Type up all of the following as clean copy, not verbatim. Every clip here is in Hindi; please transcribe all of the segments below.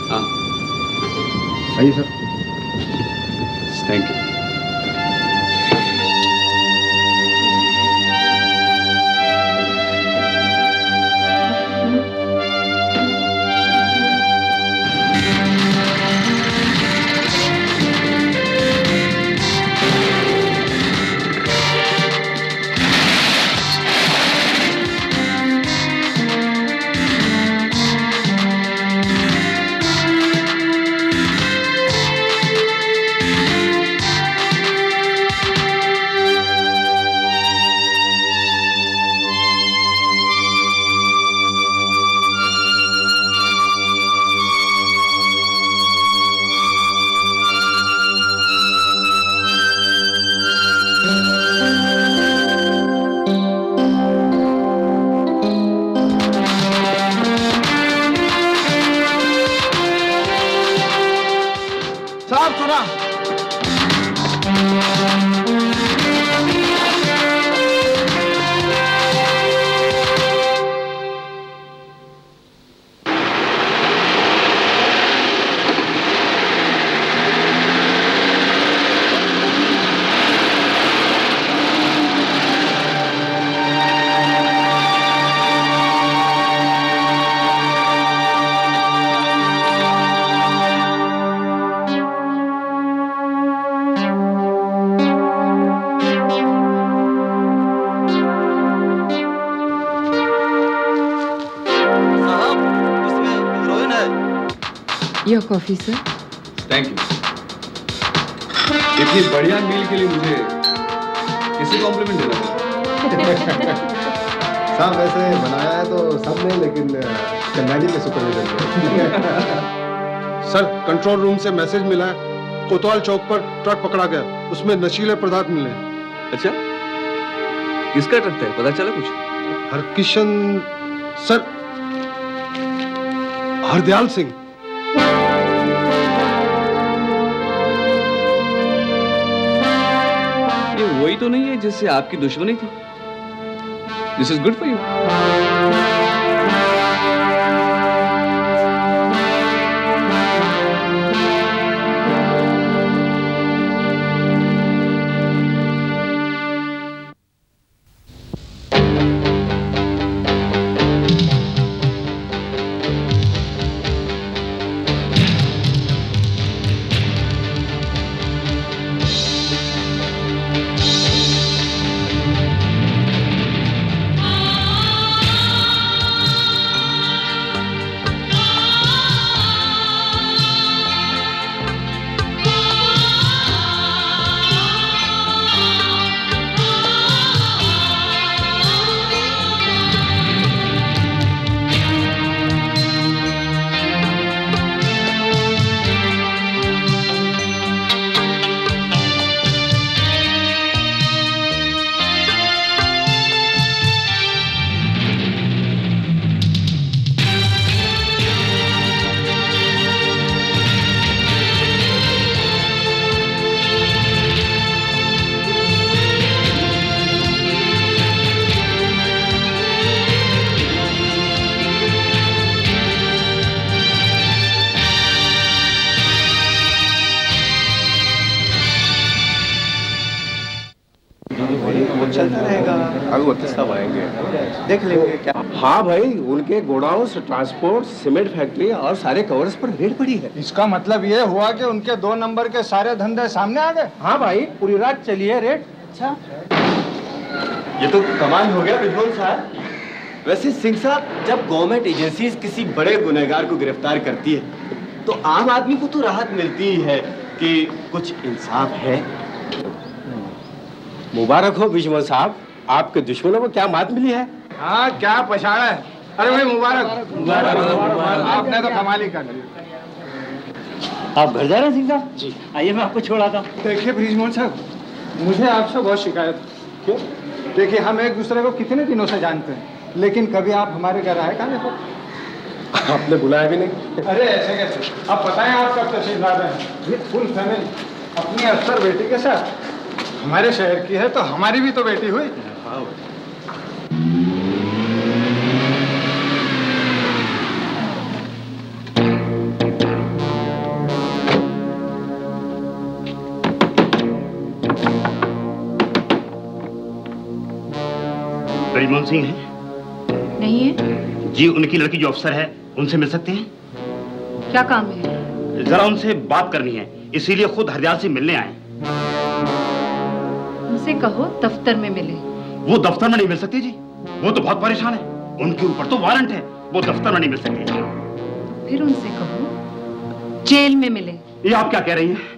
हाँ आइए सर। Thank you. साहब सुना। Your coffee, sir. Thank you. इतनी बढ़िया मील के लिए मुझे किसी कॉम्प्लीमेंट देना पड़ा। साहब वैसे बनाया है तो सबने, लेकिन चंदा जी के सुपरविजन में। सर कंट्रोल रूम से मैसेज मिला है, कोतवाल चौक पर ट्रक पकड़ा गया, उसमें नशीले पदार्थ मिले। अच्छा, किसका ट्रक था, पता चला कुछ? हरकिशन सर, हरदयाल सिंह। ये वही तो नहीं है जिससे आपकी दुश्मनी थी? This is good for you. चलता रहेगा। अभी वकील साहब आएंगे, देख लेंगे क्या। हाँ भाई, उनके गोडाउन, ट्रांसपोर्ट, सीमेंट फैक्ट्री और सारे कवर्स पर रेड पड़ी है। इसका मतलब ये हुआ कि उनके 2 नंबर के सारे धंधे सामने आ गए। हाँ भाई, पूरी रात चली है रेड। अच्छा, ये तो कमाल हो गया विद्वान साहब। वैसे सिंह साहब, जब गवर्नमेंट एजेंसीज किसी बड़े गुनहगार को गिरफ्तार करती है तो आम आदमी को तो राहत मिलती ही है कि कुछ इंसाफ है। मुबारक हो बिजमल साहब, आपके दुश्मनों को क्या मात मिली है। हाँ, क्या पछाड़ा है। अरे भाई मुबारक मुबारक, आपने तो कमाल ही कर लिया। आप घर जा रहे हैं सिंह साहब? जी। आइए मैं आपको छोड़ आता हूँ। देखिए ब्रिजमोहन साहब, मुझे आपसे बहुत शिकायत। क्यों? देखिए, हम एक दूसरे को कितने दिनों से जानते हैं, लेकिन कभी आप हमारे घर आए खाने को? आपने बुलाया भी नहीं। अरे ऐसे कैसे? अब पता है आप कब तहसीलदार हैं, विद फुल फैमिली, अपनी अफसर बेटी के साथ। हमारे शहर की है तो हमारी भी तो बेटी हुई। ब्रिजमोहन सिंह हैं? नहीं है। जी, उनकी लड़की जो अफसर है, उनसे मिल सकते हैं? क्या काम है? जरा उनसे बात करनी है, इसीलिए खुद हरदयाल से मिलने आए। उनसे कहो दफ्तर में मिले। वो दफ्तर में नहीं मिल सकती जी, वो तो बहुत परेशान है, उनके ऊपर तो वारंट है, वो दफ्तर में नहीं मिल सकती। तो फिर उनसे कहो जेल में मिले। ये आप क्या कह रही हैं?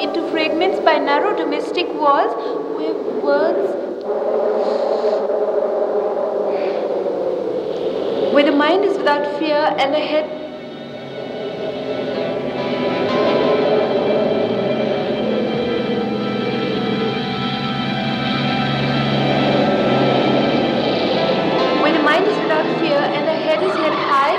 Into fragments by narrow domestic walls where the mind is without fear and the head is held high.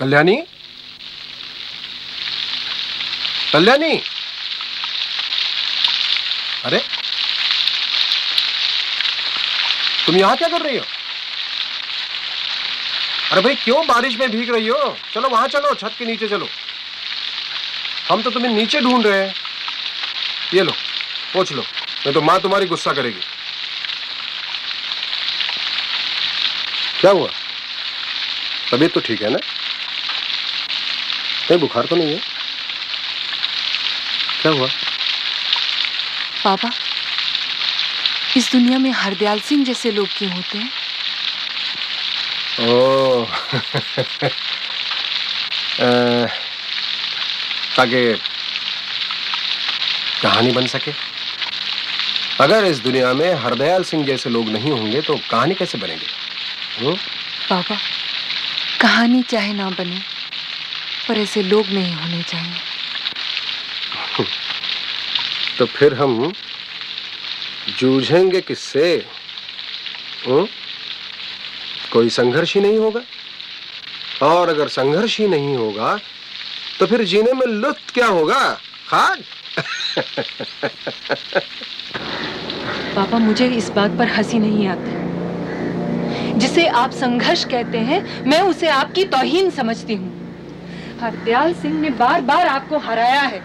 Kalyani, Kalyani, अरे तुम यहां क्या कर रही हो? अरे भाई क्यों बारिश में भीग रही हो? चलो वहां चलो, छत के नीचे चलो। हम तो तुम्हें नीचे ढूंढ रहे हैं। ये लो, पोंछ लो, नहीं तो माँ तुम्हारी गुस्सा करेगी। क्या हुआ? तबीयत तो ठीक है ना? नहीं बुखार तो नहीं है? क्या हुआ? पापा, इस दुनिया में हरदयाल सिंह जैसे लोग क्यों होते हैं? ओह, ताकि कहानी बन सके। अगर इस दुनिया में हरदयाल सिंह जैसे लोग नहीं होंगे तो कहानी कैसे बनेगी? पापा, कहानी चाहे ना बने, पर ऐसे लोग नहीं होने चाहिए। तो फिर हम जूझेंगे किससे? कोई संघर्ष ही नहीं होगा, और अगर संघर्ष ही नहीं होगा तो फिर जीने में लुत्फ क्या होगा? खाक। पापा, मुझे इस बात पर हंसी नहीं आती। जिसे आप संघर्ष कहते हैं, मैं उसे आपकी तौहीन समझती हूँ। हरदयाल सिंह ने बार बार आपको हराया है,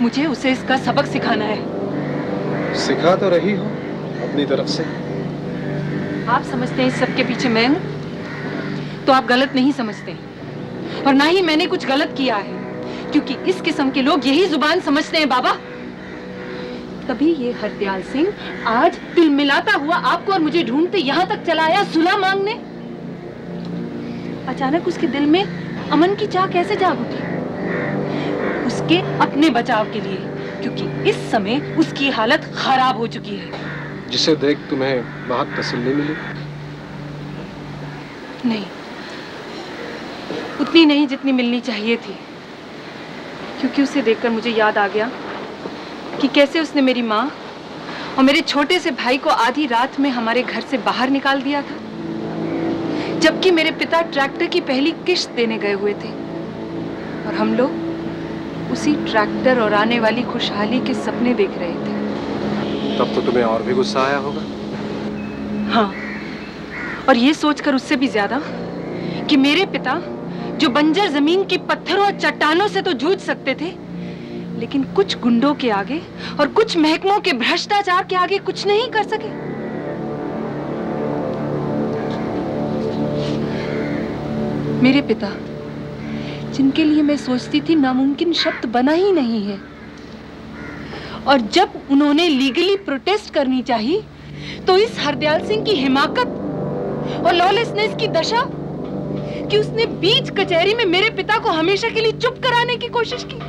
मुझे उसे इसका सबक सिखाना है। सिखा तो रही हो अपनी तरफ से। आप समझते हैं इस सब के पीछे मैं हूँ, तो आप गलत नहीं समझते, और ना ही मैंने कुछ गलत किया है, क्योंकि इस किस्म के लोग यही जुबान समझते हैं बाबा। तभी ये हरदयाल सिंह आज तिल मिलाता हुआ आपको और मुझे ढूंढते यहाँ तक चला आया सुलह मांगने। अचानक उसके दिल में अमन की चाह कैसे जाग उठी? उसके अपने बचाव के लिए, क्योंकि इस समय उसकी हालत खराब हो चुकी है। जिसे देख तुम्हें बहुत तसल्ली मिली? नहीं, उतनी नहीं जितनी मिलनी चाहिए थी, क्योंकि उसे देखकर मुझे याद आ गया कि कैसे उसने मेरी माँ और मेरे छोटे से भाई को आधी रात में हमारे घर से बाहर निकाल दिया था। जबकि मेरे पिता ट्रैक्टर की पहली किश्त देने गए हुए थे और हम लोग उसी ट्रैक्टर और आने वाली खुशहाली के सपने देख रहे थे। तब तो तुम्हें और भी गुस्सा आया होगा। हाँ, और ये सोचकर उससे भी ज्यादा कि मेरे पिता जो बंजर जमीन की पत्थरों और चट्टानों से तो जूझ सकते थे, लेकिन कुछ गुंडों के आगे और कुछ महकमों के भ्रष्टाचार के आगे कुछ नहीं कर सके। मेरे पिता, जिनके लिए मैं सोचती थी नामुमकिन शब्द बना ही नहीं है, और जब उन्होंने लीगली प्रोटेस्ट करनी चाहिए तो इस हरदयाल सिंह की हिमाकत और लॉलेसनेस की दशा कि उसने बीच कचहरी में मेरे पिता को हमेशा के लिए चुप कराने की कोशिश की।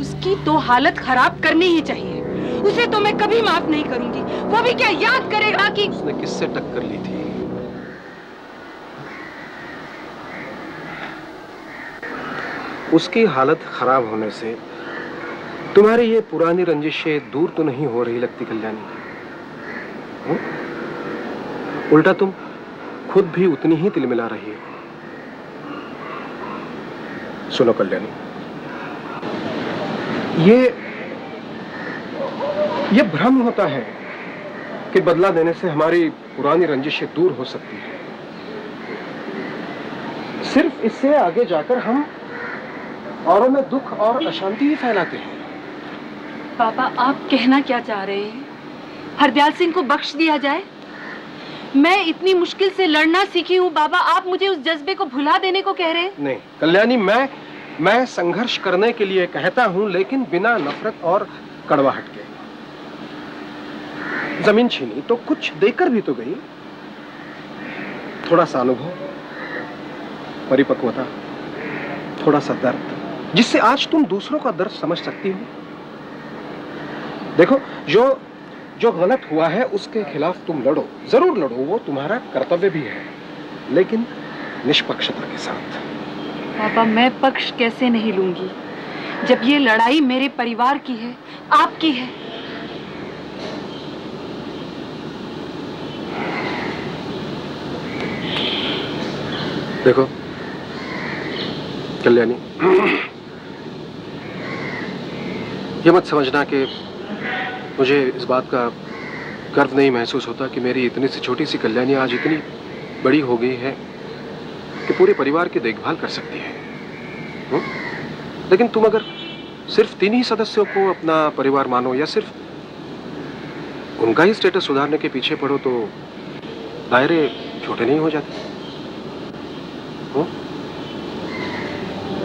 उसकी तो हालत खराब करनी ही चाहिए। उसे तो मैं कभी माफ नहीं करूंगी। वो भी क्या याद करेगा कि उसने किससे टक्कर ली थी? उसकी हालत खराब होने से तुम्हारी ये पुरानी रंजिशें दूर तो नहीं हो रही लगती कल्याणी। उल्टा तुम खुद भी उतनी ही तिलमिला रही हो। सुनो कल्याणी, ये भ्रम होता है कि बदला देने से हमारी पुरानी रंजिशें दूर हो सकती है। सिर्फ इससे आगे जाकर हम औरों में दुख और अशांति ही फैलाते हैं। पापा, आप कहना क्या चाह रहे हैं? हरदयाल सिंह को बख्श दिया जाए? मैं इतनी मुश्किल से लड़ना सीखी हूँ बाबा, आप मुझे उस जज्बे को भुला देने को कह रहे हैं? नहीं कल्याणी, मैं संघर्ष करने के लिए कहता हूँ, लेकिन बिना नफरत और कड़वाहट के। जमीन छीनी तो कुछ देकर भी तो गई। थोड़ा सा अनुभव, परिपक्वता, थोड़ा सा दर्द, जिससे आज तुम दूसरों का दर्द समझ सकती हो। देखो, जो गलत हुआ है उसके खिलाफ तुम लड़ो, जरूर लड़ो, वो तुम्हारा कर्तव्य भी है, लेकिन निष्पक्षता के साथ। पापा, मैं पक्ष कैसे नहीं लूंगी जब ये लड़ाई मेरे परिवार की है, आपकी है। देखो कल्याणी, ये मत समझना कि मुझे इस बात का गर्व नहीं महसूस होता कि मेरी इतनी सी छोटी सी कल्याणी आज इतनी बड़ी हो गई है कि पूरे परिवार की देखभाल कर सकती है। लेकिन तुम अगर सिर्फ 3 ही सदस्यों को अपना परिवार मानो या सिर्फ उनका ही स्टेटस सुधारने के पीछे पड़ो तो दायरे छोटे नहीं हो जाते।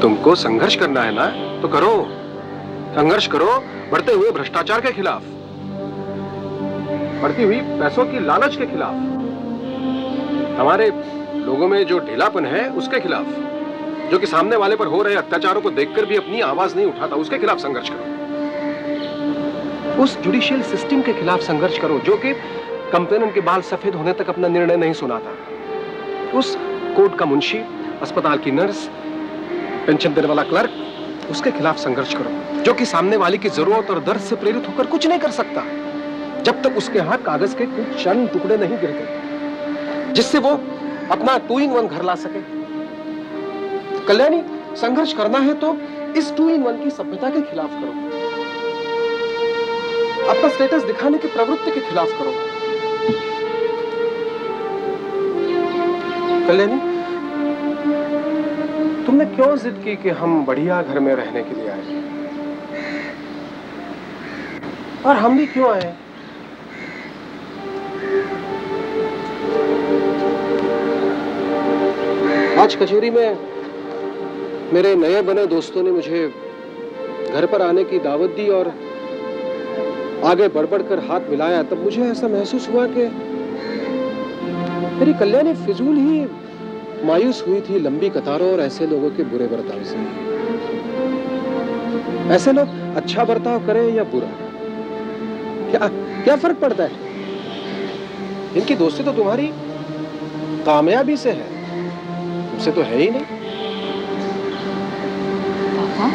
तुमको संघर्ष करना है ना, तो करो, संघर्ष करो बढ़ते हुए भ्रष्टाचार के खिलाफ, बढ़ती हुई पैसों की लालच के खिलाफ, हमारे लोगों में जो ढीलापन है उसके खिलाफ, जो कि सामने वाले पर हो रहे अत्याचारों को देखकर भी अपनी आवाज नहीं उठाता, उसके खिलाफ संघर्ष करो। उस जुडिशियल सिस्टम के खिलाफ संघर्ष करो जो कि कंप्लेनेंट के बाल सफेद होने तक अपना निर्णय नहीं सुनाता। उस कोर्ट का मुंशी, अस्पताल की नर्स, पेंशन देने वाला क्लर्क, उसके खिलाफ संघर्ष करो जो कि सामने वाले की जरूरत और दर्द से प्रेरित होकर कुछ नहीं कर सकता जब तक उसके हाथ कागज के कुछ क्षण टुकड़े नहीं गिरते जिससे वो अपना 2-in-1 घर ला सके। कल्याणी, संघर्ष करना है तो इस 2-in-1 की सभ्यता के खिलाफ करो, अपना स्टेटस दिखाने की प्रवृत्ति के खिलाफ करो। कल्याणी, तुमने क्यों जिद की कि हम बढ़िया घर में रहने के लिए आए? और हम भी क्यों आए? आज कचहरी में मेरे नए बने दोस्तों ने मुझे घर पर आने की दावत दी और आगे बढ़ बढ़कर हाथ मिलाया, तब मुझे ऐसा महसूस हुआ कि मेरी कल्याणी फिजूल ही मायूस हुई थी लंबी कतारों और ऐसे लोगों के बुरे बर्ताव से। ऐसे लोग अच्छा बर्ताव करें या बुरा, क्या फर्क पड़ता है? इनकी दोस्ती तो तुम्हारी कामयाबी से है, तुमसे तो है ही नहीं। पापा,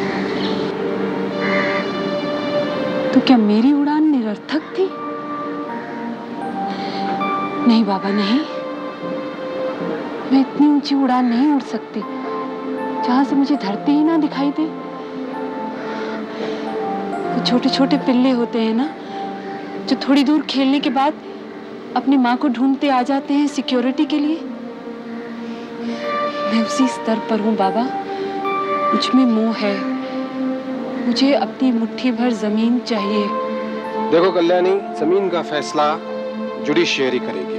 तो क्या मेरी उड़ान निरर्थक थी? नहीं बाबा, नहीं। मैं इतनी ऊंची उड़ान नहीं उड़ सकती जहां से मुझे धरती ही ना दिखाई दे। वो छोटे छोटे पिल्ले होते हैं ना, जो थोड़ी दूर खेलने के बाद अपनी माँ को ढूंढते आ जाते हैं सिक्योरिटी के लिए। मैं उसी स्तर पर हूँ बाबा। मुझ में मोह है, मुझे अपनी मुट्ठी भर जमीन चाहिए। देखो कल्याणी, जमीन का फैसला जुडिशियरी करेगी।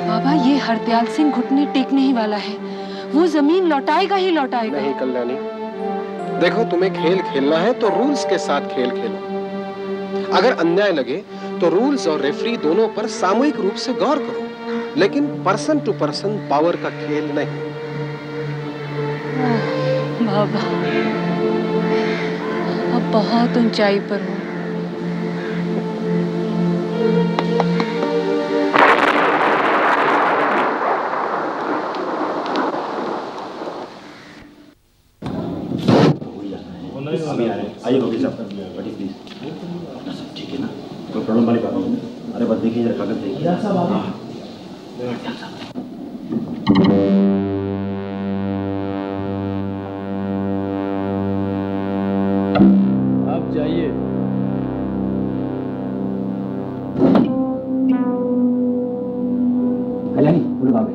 बाबा, ये हरदयाल सिंह घुटने टेकने ही वाला है। वो जमीन लौटाएगा ही लौटाएगा। नहीं कल्याणी, देखो तुम्हें खेल खेलना है तो रूल्स के साथ खेल खेलो। अगर अन्याय लगे तो रूल्स और रेफरी दोनों पर सामूहिक रूप से गौर करो, लेकिन पर्सन टू पर्सन पावर का खेल नहीं। बाबा, अब बहुत ऊंचाई पर हूँ। आइए वकील साहब, बैठिए प्लीज। ठीक है ना, कोई प्रॉब्लम वाली बात नहीं। अरे बस देखिए जरा कागज देखिए। आप जाइए। कल्याणी बोलो बाबे।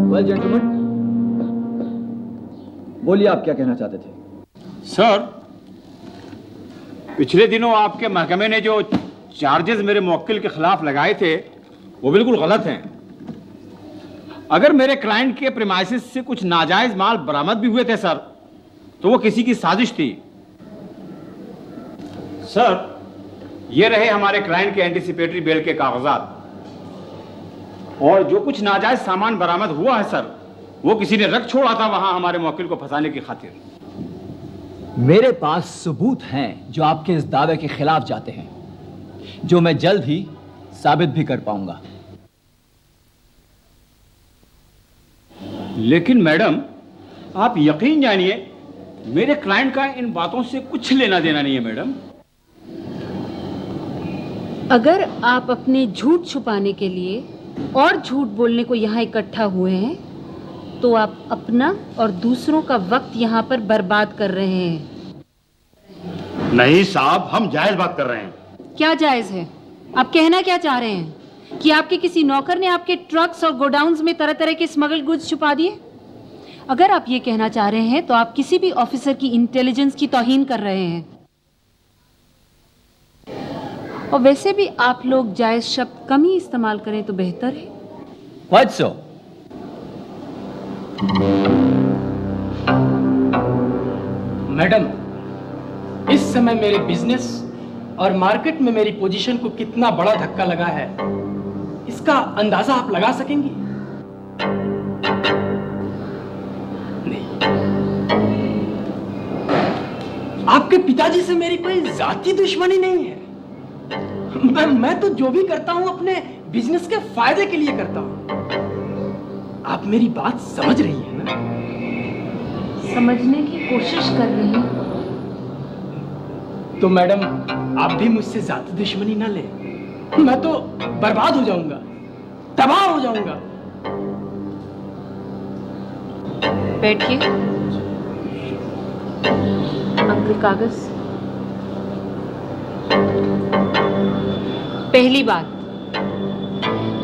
वेल जेंटलमैन, बोलिए आप क्या कहना चाहते थे? सर, पिछले दिनों आपके महकमे ने जो चार्जेस मेरे मुवक्किल के खिलाफ लगाए थे वो बिल्कुल गलत हैं। अगर मेरे क्लाइंट के प्रीमाइसिस से कुछ नाजायज माल बरामद भी हुए थे सर, तो वो किसी की साजिश थी। सर, ये रहे हमारे क्लाइंट के एंटीसिपेटरी बेल के कागजात, और जो कुछ नाजायज सामान बरामद हुआ है सर, वो किसी ने रख छोड़ा था वहां हमारे मुवक्किल को फंसाने की खातिर। मेरे पास सबूत हैं जो आपके इस दावे के खिलाफ जाते हैं, जो मैं जल्द ही साबित भी कर पाऊंगा। लेकिन मैडम, आप यकीन जानिए, मेरे क्लाइंट का इन बातों से कुछ लेना देना नहीं है मैडम। अगर आप अपने झूठ छुपाने के लिए और झूठ बोलने को यहाँ इकट्ठा हुए हैं, तो आप अपना और दूसरों का वक्त यहाँ पर बर्बाद कर रहे हैं। नहीं साहब, हम जायज बात कर रहे हैं। क्या जायज है? आप कहना क्या चाह रहे हैं कि आपके किसी नौकर ने आपके ट्रक्स और गोडाउन्स में तरह तरह के स्मगल गुड्स छुपा दिए? अगर आप ये कहना चाह रहे हैं तो आप किसी भी ऑफिसर की इंटेलिजेंस की तौहीन कर रहे हैं। और वैसे भी आप लोग जायज शब्द कम ही इस्तेमाल करें तो बेहतर है। Quite so. मैडम, इस समय मेरे बिजनेस और मार्केट में मेरी पोजीशन को कितना बड़ा धक्का लगा है, इसका अंदाजा आप लगा सकेंगी? नहीं, आपके पिताजी से मेरी कोई जाती दुश्मनी नहीं है। मैं तो जो भी करता हूं अपने बिजनेस के फायदे के लिए करता हूं। आप मेरी बात समझ रही हैं ना? समझने की कोशिश कर रही हूं। तो मैडम, आप भी मुझसे ज्यादा दुश्मनी ना लें। मैं तो बर्बाद हो जाऊंगा, तबाह हो जाऊंगा। बैठिए। अंकल, कागज। पहली बात,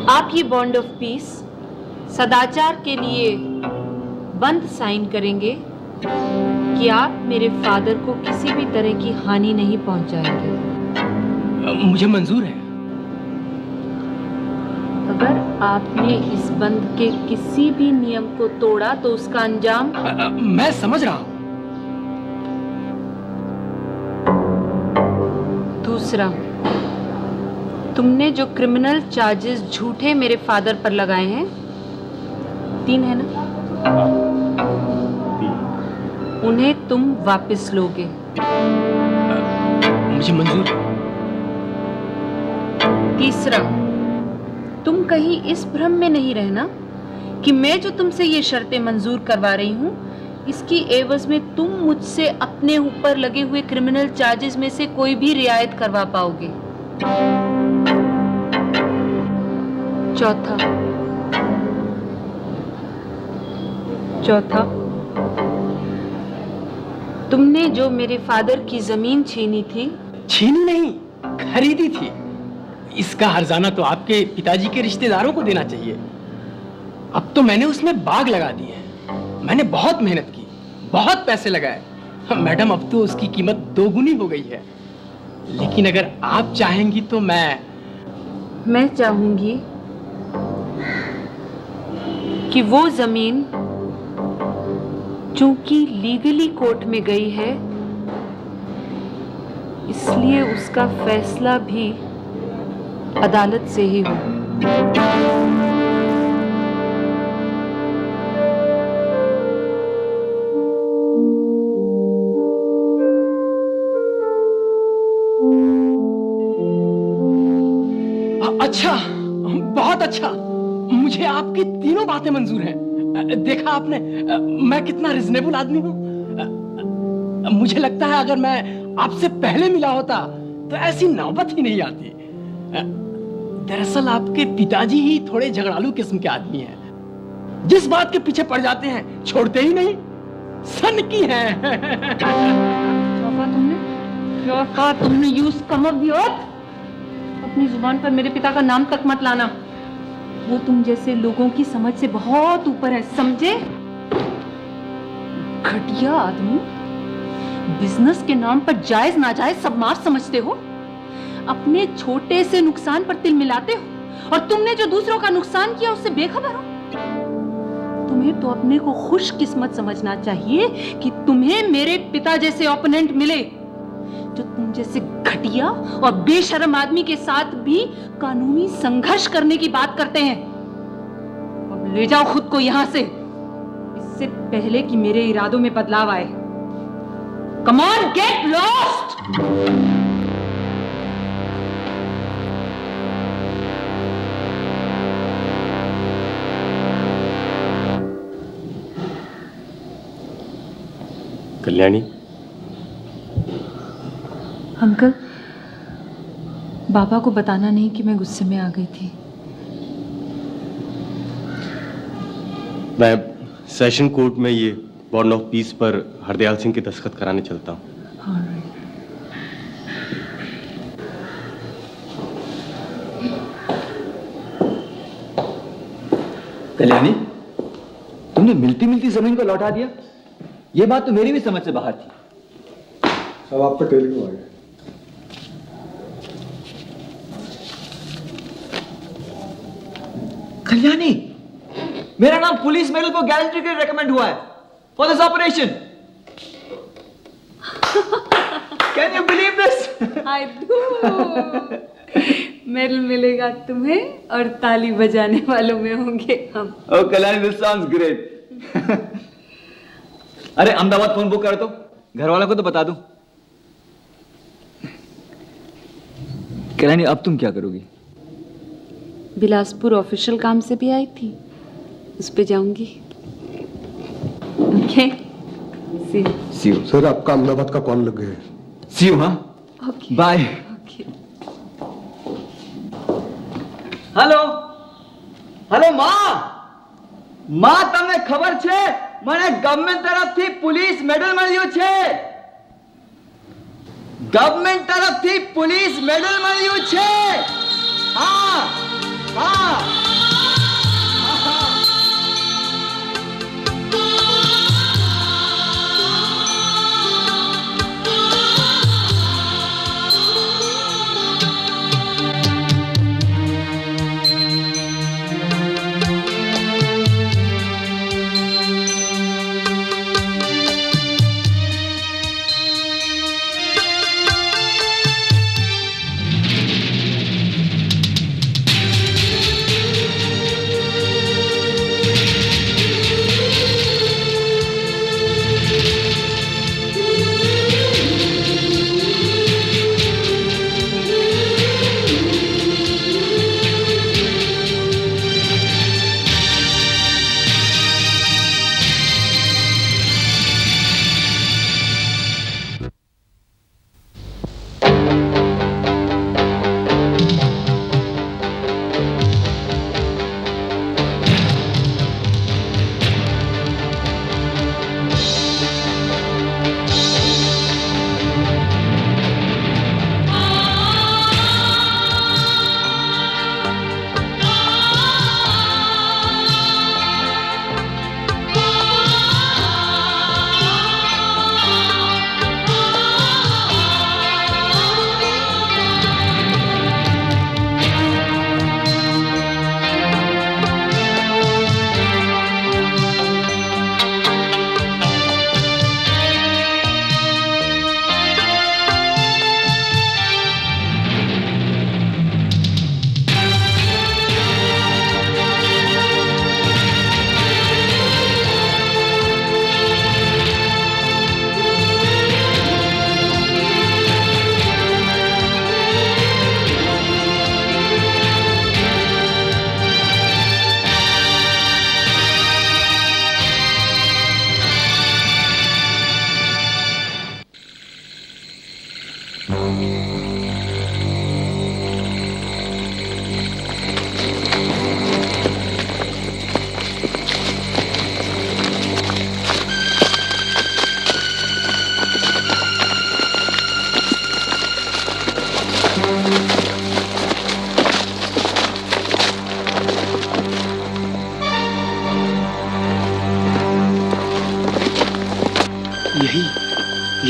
आप ये बॉन्ड ऑफ पीस सदाचार के लिए बंद साइन करेंगे कि आप मेरे फादर को किसी भी तरह की हानि नहीं पहुंचाएंगे। मुझे मंजूर है। अगर आपने इस बंद के किसी भी नियम को तोड़ा तो उसका अंजाम मैं समझ रहा हूं। दूसरा, तुमने जो क्रिमिनल चार्जेस झूठे मेरे फादर पर लगाए हैं, 3 है ना? उन्हें तुम वापस लोगे। मुझे मंजूर। तीसरा, तुम कहीं इस भ्रम में नहीं रहना कि मैं जो तुमसे ये शर्तें मंजूर करवा रही हूँ, इसकी एवज में तुम मुझसे अपने ऊपर लगे हुए क्रिमिनल चार्जेस में से कोई भी रियायत करवा पाओगे। चौथा, तुमने जो मेरे फादर की जमीन छीनी थी, छीनी नहीं, खरीदी थी। इसका हर्जाना तो आपके पिताजी के रिश्तेदारों को देना चाहिए। अब तो मैंने उसमें बाग लगा दिए हैं। मैंने बहुत मेहनत की, बहुत पैसे लगाए। मैडम, अब तो उसकी कीमत 2 गुनी हो गई है। लेकिन अगर आप चाहेंगी तो मैं चाहूंगी कि वो जमीन चूंकि लीगली कोर्ट में गई है, इसलिए उसका फैसला भी अदालत से ही हो। अच्छा, बहुत अच्छा। मुझे आपकी तीनों बातें मंजूर हैं। देखा आपने मैं कितना रिजनेबल आदमी हूं। मुझे लगता है अगर मैं आपसे पहले मिला होता तो ऐसी नौबत ही नहीं आती। दरअसल आपके पिताजी ही थोड़े झगड़ालू किस्म के आदमी हैं। जिस बात के पीछे पड़ जाते हैं छोड़ते ही नहीं, सन की हैं। क्या कहा तुमने? Use come of the earth. अपनी जुबान पर मेरे पिता का नाम तक मत लाना। वो तुम जैसे लोगों की समझ से बहुत ऊपर है, समझे? घटिया आदमी, बिजनेस के नाम पर जायज नाजायज सब मार समझते हो। अपने छोटे से नुकसान पर तिल मिलाते हो, और तुमने जो दूसरों का नुकसान किया उससे बेखबर हो। तुम्हें तो अपने को खुशकिस्मत समझना चाहिए कि तुम्हें मेरे पिता जैसे ओपोनेंट मिले, जो तुम जैसे घटिया और बेशर्म आदमी के साथ भी कानूनी संघर्ष करने की बात करते हैं। और ले जाओ खुद को यहां से, इससे पहले कि मेरे इरादों में बदलाव आए। Come on, get lost. Kalyani, uncle, बाबा को बताना नहीं कि मैं गुस्से में आ गई थी। मैं सेशन कोर्ट में ये बॉन्ड ऑफ पीस पर हरदयाल सिंह के दस्तखत कराने चलता हूँ। कल्याणी, तुमने मिलती मिलती जमीन को लौटा दिया। ये बात तो मेरी भी समझ से बाहर थी। अब आपका तेलुगु आ गया। कल्याणी, मेरा नाम पुलिस मेडल को गैलेंट्री के लिए रेकमेंड हुआ है for this operation. Can you believe this? I do. Medal मिलेगा तुम्हें और ताली बजाने वालों में होंगे हम। ओह कल्याणी, दिस साउंड्स ग्रेट। अरे अहमदाबाद फोन बुक कर दो, घर वालों को तो बता दूं। कल्याणी, अब तुम क्या करोगी? बिलासपुर ऑफिशियल काम से भी आई थी, उस पे जाऊंगी। Okay, C you. सर, आपका अहमदाबाद का कॉल लग गया है। See you. हाँ, okay bye. Okay. Hello hello माँ તમને ખબર છે મને ગવર્નમેન્ટ તરફથી પોલીસ મેડલ મળ્યું છે। ગવર્નમેન્ટ તરફથી પોલીસ મેડલ મળ્યું છે। હા હા।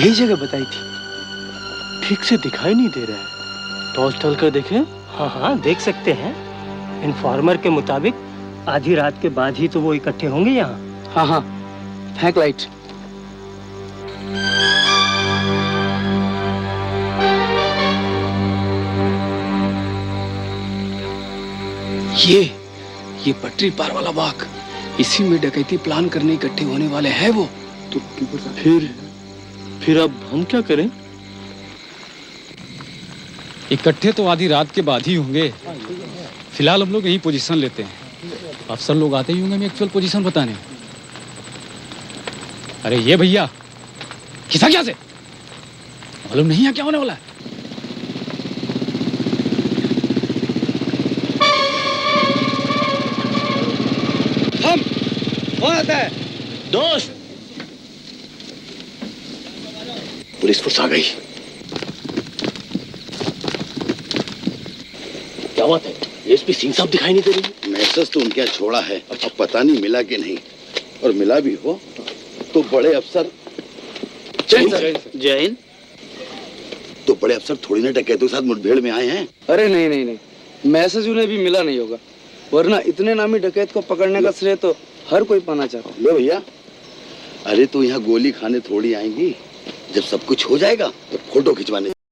यही जगह बताई थी। ठीक से दिखाई नहीं दे रहा है। टॉर्च डाल कर देखें? हाँ हाँ देख सकते हैं। इन्फॉर्मर के मुताबिक आधी रात के बाद ही तो वो इकट्ठे होंगे यहाँ। हाँ हाँ, फेंक लाइट। ये पटरी पार वाला बाग, इसी में डकैती प्लान करने इकट्ठे होने वाले हैं वो। तो फिर अब हम क्या करें? इकट्ठे तो आधी रात के बाद ही होंगे। फिलहाल हम लोग यही पोजीशन लेते हैं। अफसर लोग आते ही होंगे हमें एक्चुअल पोजीशन बताने। अरे ये भैया खिसा क्या से मालूम नहीं है क्या होने वाला है। कौन आता है? दोस्त, पुलिस फोर्स आ गई। क्या बात है? एसपी सिंह साहब दिखाई नहीं दे रही। मैसेज तो उनके यहाँ छोड़ा है, अब पता नहीं मिला कि नहीं, और मिला भी हो तो बड़े अफसर। जय हिंद। तो बड़े अफसर थोड़ी ना डकैतों के साथ मुठभेड़ में आए हैं। अरे नहीं, मैसेज उन्हें भी मिला नहीं होगा, वरना इतने नामी डकैत को पकड़ने का श्रेय तो हर कोई पाना चाहता। लो भैया, अरे तो यहाँ गोली खाने थोड़ी आएंगी। जब सब कुछ हो जाएगा तो फोटो खिंचवाने